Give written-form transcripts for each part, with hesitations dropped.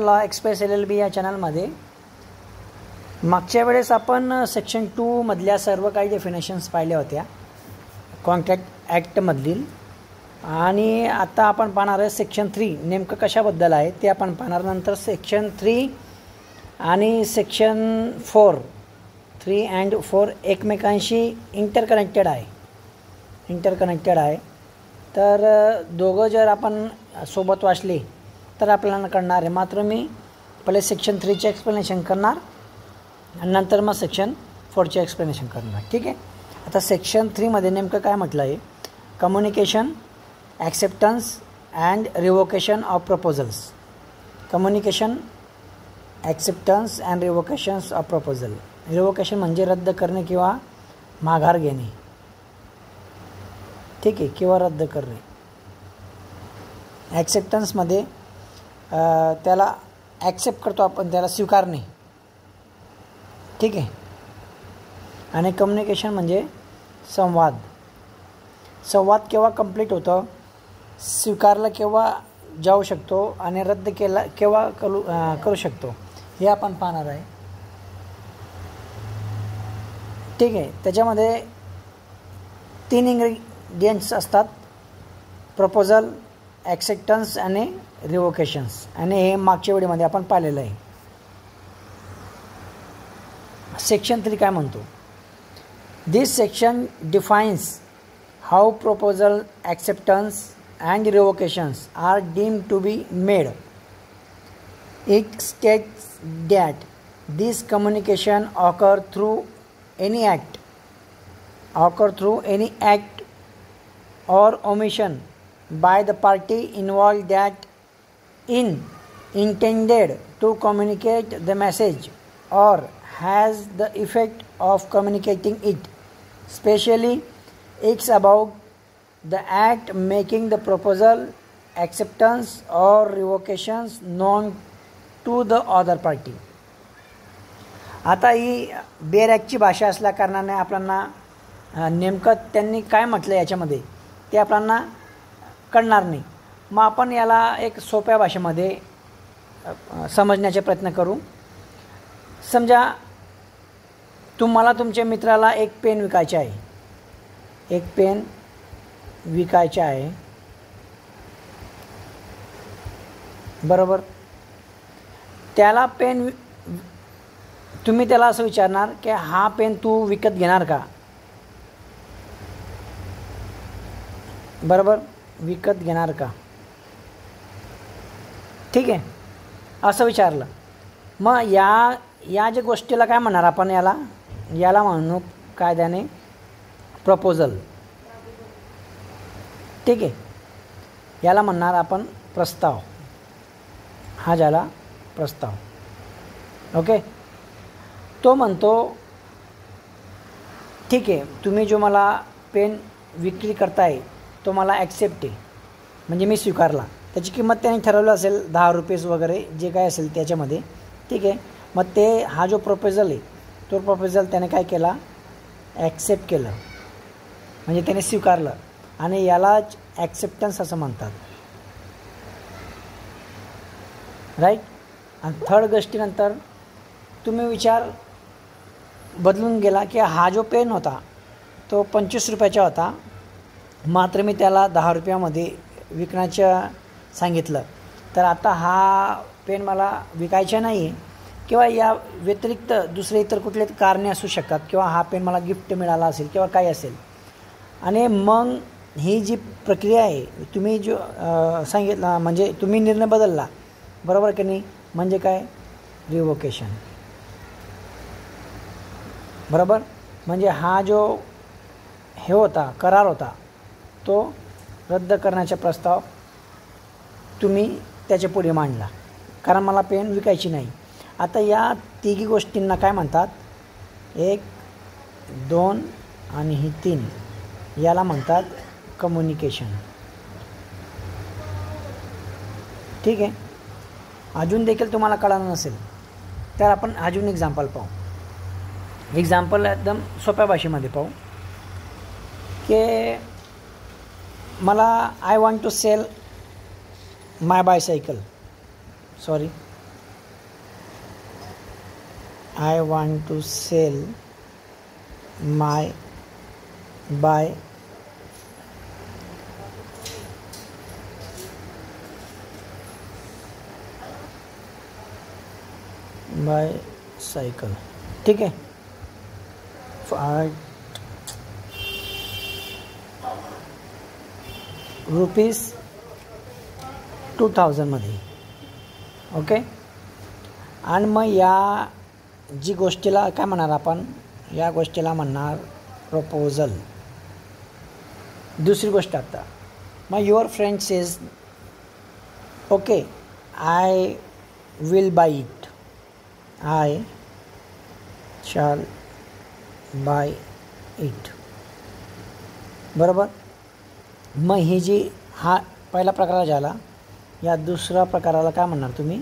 Law express LLB या चॅनलमध्ये मागच्या वेळेस आपण सेक्शन 2 मधल्या सर्व काही डेफिनेशन्स पाहिल्या होत्या कॉन्ट्रॅक्ट ॲक्टमधील, आणि आता आपण पाहणार आहे सेक्शन 3 नेमकं कशाबद्दल आहे ते आपण पाहणार. नंतर सेक्शन 3 आणि सेक्शन 4 3 and 4 एकमेकांशी इंटरकनेक्टेड आहे. तर दोघं जर आपण सोबत वाचले तर आपल्याला कळणार आहे. मात्र मी पहिले सेक्शन 3चे एक्सप्लेनेशन करणार आणि नंतर मग सेक्शन 4चे एक्सप्लेनेशन करणार. ठीक आहे. आता सेक्शन 3मध्ये नेमकं काय म्हटलं आहे? Communication, acceptance and revocation of proposals. Communication, acceptance and revocations of proposal. Revocation म्हणजे रद्द करणे किंवा माघार घेणे. ठीक आहे, किंवा रद्द करणे. ॲक्सेप्टन्समध्ये त्याला ॲक्सेप्ट करतो आपण, त्याला स्वीकारणे. ठीक आहे. आणि कम्युनिकेशन म्हणजे संवाद केव्हा कंप्लीट होतं, स्वीकारलं केव्हा जाऊ शकतो आणि रद्द केला केव्हा करू शकतो हे आपण पाहणार आहे. ठीक आहे. त्याच्यामध्ये 3 इंग्रेडियंट्स असतात: प्रपोजल, ॲक्सेप्टन्स आणि रिवोकेशन्स. आणि हे मागच्या वेळेमध्ये आपण पाहिलेलं आहे. सेक्शन 3 काय म्हणतो? This section defines how proposal, acceptance and revocations are deemed to be made. It states that this communication occur through any act or omission by the party involved that intended to communicate the message or has the effect of communicating it, especially it's about the act making the proposal, acceptance or revocations known to the other party. आता ही bare ॲक्टची भाषा असल्या कारणाने आपल्याला नेमकं त्यांनी काय म्हटलं याच्यामध्ये ते आपल्याला कळणार नाही. मग आपण याला एक सोप्या भाषेमध्ये समजण्याचे प्रयत्न करू. समजा तुम्हाला तुमच्या मित्राला एक पेन विकायचे आहे. बरोबर. त्याला पेन तुम्ही त्याला असं विचारणार की हा पेन तू विकत घेणार का? बरोबर, विकत घेणार का? ठीक आहे, असं विचारलं. मग या ज्या गोष्टीला काय म्हणणार आपण? याला म्हणू कायद्याने प्रपोजल. ठीक आहे. याला म्हणणार आपण प्रस्ताव. हा झाला प्रस्ताव. ओके. तो म्हणतो ठीक आहे, तुम्ही जो मला पेन विक्री करताय तो मला ॲक्सेप्ट आहे, म्हणजे मी स्वीकारला. त्याची किंमत त्याने ठरवलं असेल 10 रुपये वगैरे जे काय असेल त्याच्यामध्ये. ठीक आहे. मग ते हा जो प्रपोजल आहे तो प्रपोजल त्याने काय केला? ॲक्सेप्ट केलं, म्हणजे त्याने स्वीकारलं. आणि यालाच ॲक्सेप्टन्स असं म्हणतात. राईट. आणि थर्ड गोष्टीनंतर तुम्ही विचार बदलून गेला की हा जो पेन होता तो 25 रुपयाचा होता, मात्र मी त्याला 10 रुपयामध्ये विकण्याचं सांगितलं. तर आता हा पेन मला विकायचा नाही आहे, किंवा या व्यतिरिक्त दुसरे इतर कुठले कारणे असू शकतात, किंवा हा पेन मला गिफ्ट मिळाला असेल किंवा काय असेल. आणि मग ही जी प्रक्रिया आहे तुम्ही जो सांगितलं, म्हणजे तुम्ही निर्णय बदलला. बरोबर की नाही? म्हणजे काय? रिवोकेशन. बरोबर. म्हणजे हा जो हे होता, करार होता, तो रद्द करण्याचा प्रस्ताव तुम्ही त्याच्या पुढे मांडला, कारण मला पेन विकायची नाही. आता या तिघी गोष्टींना काय म्हणतात? 1, 2 आणि ही 3 याला म्हणतात कम्युनिकेशन. ठीक आहे. अजून देखील तुम्हाला कळलं नसेल तर आपण अजून एक्झाम्पल पाहू. एक्झाम्पल एकदम सोप्या भाषेमध्ये पाहू की मला I want to sell my bicycle. Sorry, I want to sell my buy cycle. ठीक आहे. ₹2000 मध्ये. ओके. आणि मग या जी गोष्टीला काय म्हणणार आपण, या गोष्टीला म्हणणार प्रपोजल. दुसरी गोष्ट आता मग your friend says okay I will buy it, I shall buy it. बरोबर. मग ही जी हा पहिला प्रकार झाला, या दुसऱ्या प्रकाराला काय म्हणणार तुम्ही,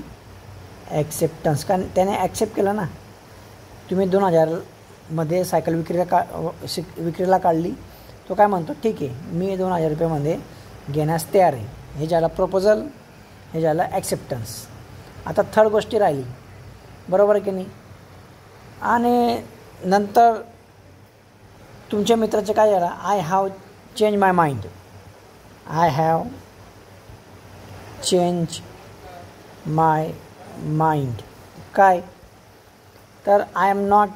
ॲक्सेप्टन्स. कारण त्याने ॲक्सेप्ट केलं ना. तुम्ही 2000 मध्ये सायकल विक्रीला काढली. तो काय म्हणतो, ठीक आहे मी 2000 रुपयामध्ये घेण्यास तयार आहे. हे झालं प्रपोजल, हे झालं ॲक्सेप्टन्स. आता थर्ड गोष्टी राहिली. बरोबर की नाही. आणि नंतर तुमच्या मित्राचं काय झालं, I have change my mind, I have change my mind. काय तर I am not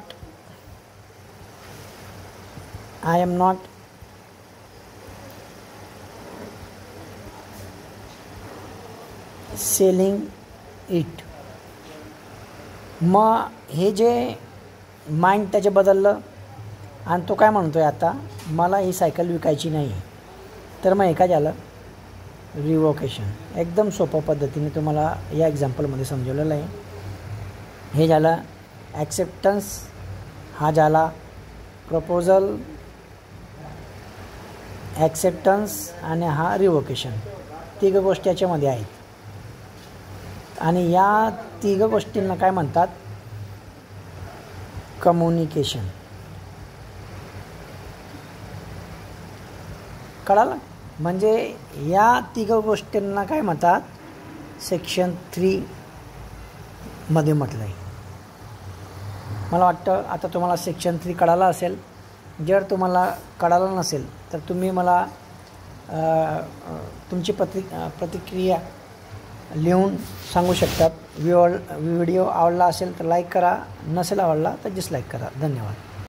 selling it. मग हे जे माइंड त्याचे बदललं आणि तो काय म्हणतोय, आता मला ही सायकल विकायची नाही. तर मग हे काय झालं, रिवोकेशन. एकदम सोप्या पद्धतीने तुम्हाला या एक्झाम्पलमध्ये समजवलेलं आहे. हे झालं ॲक्सेप्टन्स, हा झाला प्रपोजल, ॲक्सेप्टन्स आणि हा रिवोकेशन. तिघ गोष्टी याच्यामध्ये आहेत. आणि या तिघ गोष्टींना काय म्हणतात, कम्युनिकेशन. कळालं. म्हणजे या तिघ गोष्टींना काय म्हणतात, सेक्शन 3 मध्ये म्हटलं आहे. मला वाटतं आता तुम्हाला सेक्शन 3 कळालं असेल. जर तुम्हाला कळालं नसेल तर तुम्ही मला तुमची प्रतिक्रिया लिहून सांगू शकतात. व्हिडिओ आवडला असेल तर लाईक करा, नसेल आवडला तर डिसलाईक करा. धन्यवाद.